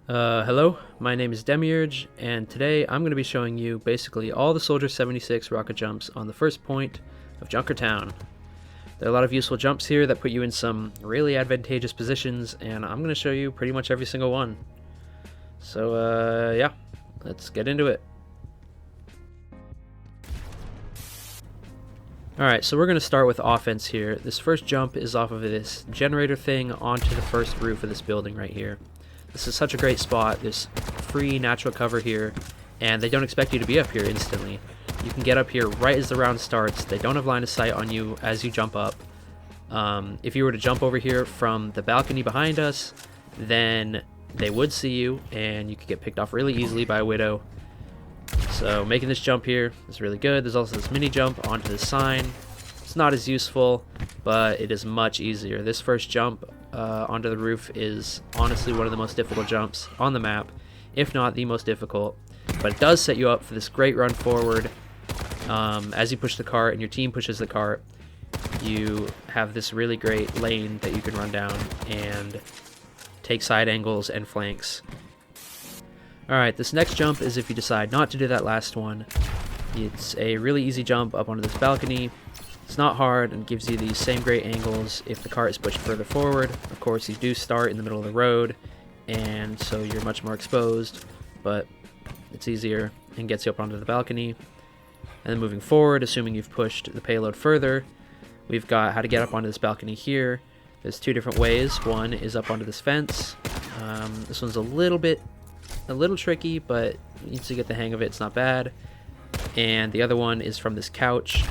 Hello, my name is Demiurge, and today I'm going to be showing you basically all the Soldier 76 rocket jumps on the first point of Junkertown. There are a lot of useful jumps here that put you in some really advantageous positions, and I'm going to show you pretty much every single one. So, yeah, let's get into it. Alright, so we're going to start with offense here. This first jump is off of this generator thing onto the first roof of this building right here. This is such a great spot. There's free natural cover here, and they don't expect you to be up here instantly. You can get up here right as the round starts. They don't have line of sight on you as you jump up. If you were to jump over here from the balcony behind us, then they would see you, and you could get picked off really easily by a widow. So making this jump here is really good. There's also this mini jump onto this sign. It's not as useful, but it is much easier. This first jump onto the roof is honestly one of the most difficult jumps on the map, if not the most difficult. But it does set you up for this great run forward. As you push the cart and your team pushes the cart, you have this really great lane that you can run down and take side angles and flanks. Alright, this next jump is if you decide not to do that last one. It's a really easy jump up onto this balcony. It's not hard and gives you these same great angles if the cart is pushed further forward. Of course, you do start in the middle of the road, and so you're much more exposed, but it's easier and gets you up onto the balcony. And then moving forward, assuming you've pushed the payload further, we've got how to get up onto this balcony here. There's two different ways. One is up onto this fence. This one's a little tricky, but once you get the hang of it, it's not bad. And the other one is from this couch.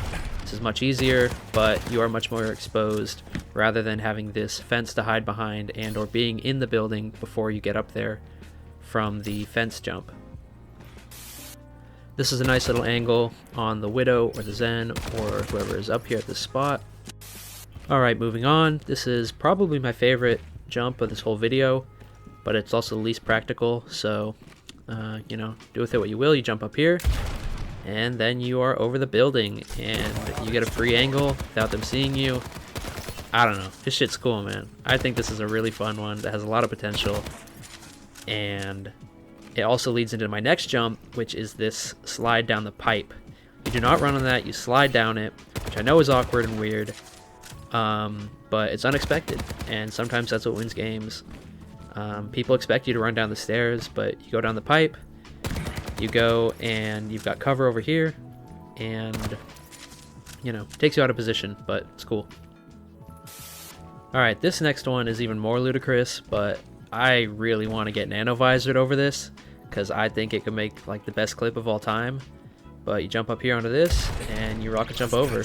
This is much easier, but you are much more exposed rather than having this fence to hide behind and or being in the building before you get up there from the fence jump. This is a nice little angle on the Widow or the Zen or whoever is up here at this spot. Alright, moving on. This is probably my favorite jump of this whole video, but it's also the least practical, so you know, do with it what you will. You jump up here, and then you are over the building, and you get a free angle without them seeing you. I don't know. This shit's cool, man. I think this is a really fun one that has a lot of potential, and it also leads into my next jump, which is this slide down the pipe. You do not run on that. You slide down it, which I know is awkward and weird, but it's unexpected, and sometimes that's what wins games. People expect you to run down the stairs, but you go down the pipe. You go and you've got cover over here, and you know, takes you out of position, but it's cool. Alright, this next one is even more ludicrous, but I really want to get nano-visored over this because I think it could make like the best clip of all time. But you jump up here onto this and you rocket jump over,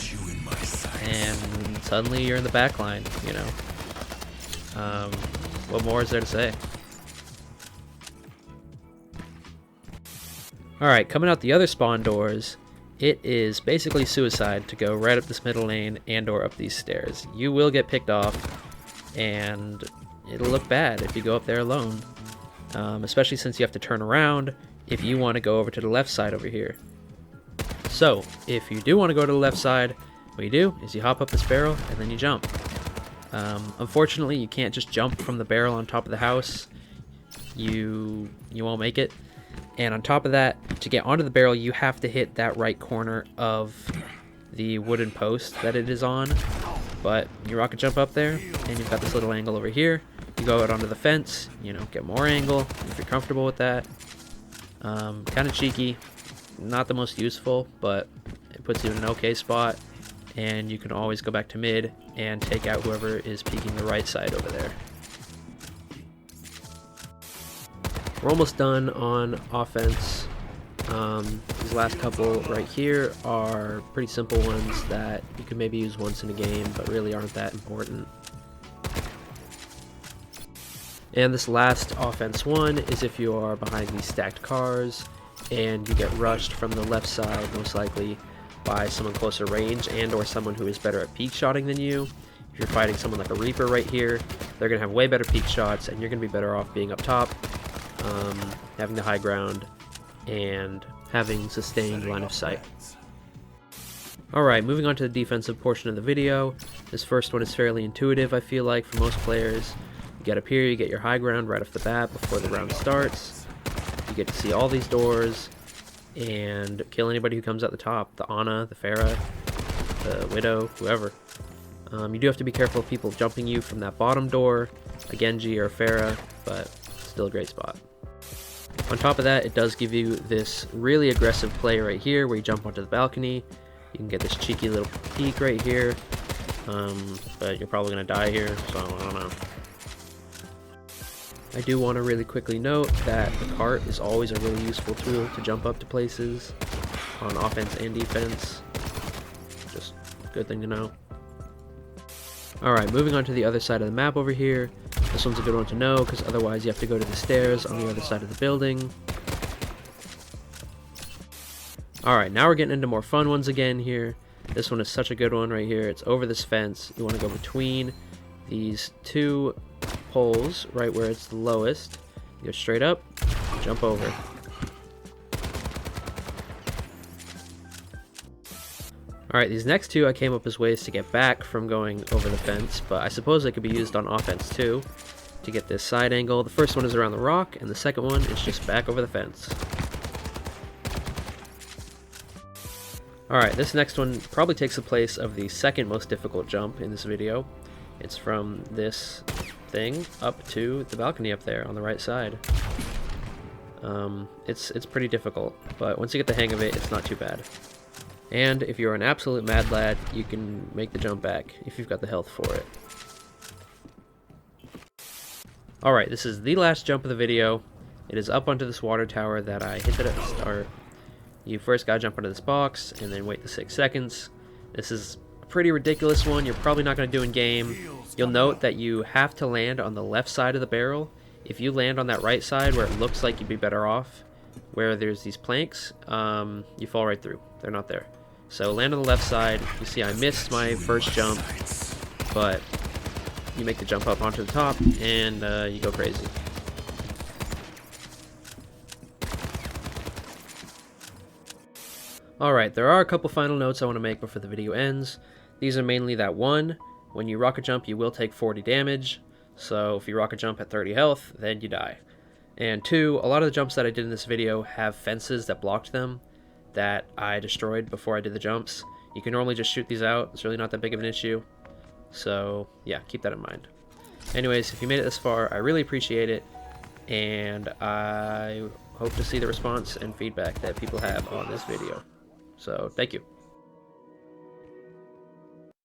and suddenly you're in the back line, you know. What more is there to say? Alright, coming out the other spawn doors, it is basically suicide to go right up this middle lane and or up these stairs. You will get picked off, and it'll look bad if you go up there alone. Especially since you have to turn around if you want to go over to the left side over here. So, if you do want to go to the left side, what you do is you hop up this barrel and then you jump. Unfortunately, you can't just jump from the barrel on top of the house. You won't make it. And on top of that, to get onto the barrel, you have to hit that right corner of the wooden post that it is on. But you rocket jump up there, and you've got this little angle over here. You go out onto the fence, you know, get more angle if you're comfortable with that. Kind of cheeky, not the most useful, but it puts you in an okay spot. And you can always go back to mid and take out whoever is peeking the right side over there. We're almost done on offense. These last couple right here are pretty simple ones that you can maybe use once in a game, but really aren't that important. And this last offense one is if you are behind these stacked cars and you get rushed from the left side, most likely by someone closer range and or someone who is better at peek shotting than you. If you're fighting someone like a Reaper right here, they're going to have way better peek shots, and you're going to be better off being up top, having the high ground, and having sustained line of sight. Alright, moving on to the defensive portion of the video. This first one is fairly intuitive, I feel like, for most players. You get up here, you get your high ground right off the bat before the round starts. You get to see all these doors and kill anybody who comes out the top. The Ana, the Pharah, the Widow, whoever. You do have to be careful of people jumping you from that bottom door, a Genji or a Pharah, but still a great spot. On top of that, it does give you this really aggressive play right here where you jump onto the balcony. You can get this cheeky little peek right here, but you're probably going to die here, so I don't know. I do want to really quickly note that the cart is always a really useful tool to jump up to places on offense and defense. Just a good thing to know. Alright, moving on to the other side of the map over here. This one's a good one to know because otherwise you have to go to the stairs on the other side of the building. Alright, now we're getting into more fun ones again here. This one is such a good one right here. It's over this fence. You want to go between these two poles right where it's the lowest. You go straight up, jump over. Alright, these next two I came up as ways to get back from going over the fence, but I suppose they could be used on offense too, to get this side angle. The first one is around the rock, and the second one is just back over the fence. Alright, this next one probably takes the place of the second most difficult jump in this video. It's from this thing up to the balcony up there on the right side. It's pretty difficult, but once you get the hang of it, it's not too bad. And if you're an absolute mad lad, you can make the jump back if you've got the health for it. Alright, this is the last jump of the video. It is up onto this water tower that I hinted at the start. You first gotta jump onto this box, and then wait the 6 seconds. This is a pretty ridiculous one. You're probably not going to do in game. You'll note that you have to land on the left side of the barrel. If you land on that right side where it looks like you'd be better off, where there's these planks, you fall right through. They're not there. So land on the left side. You see I missed my first jump, but you make the jump up onto the top, and you go crazy. Alright, there are a couple final notes I want to make before the video ends. These are mainly that 1, when you rocket jump you will take 40 damage, so if you rocket jump at 30 health, then you die. And 2, a lot of the jumps that I did in this video have fences that blocked them, that I destroyed before I did the jumps. You can normally just shoot these out, it's really not that big of an issue. So yeah, keep that in mind. Anyways, if you made it this far, I really appreciate it, and I hope to see the response and feedback that people have on this video. So thank you.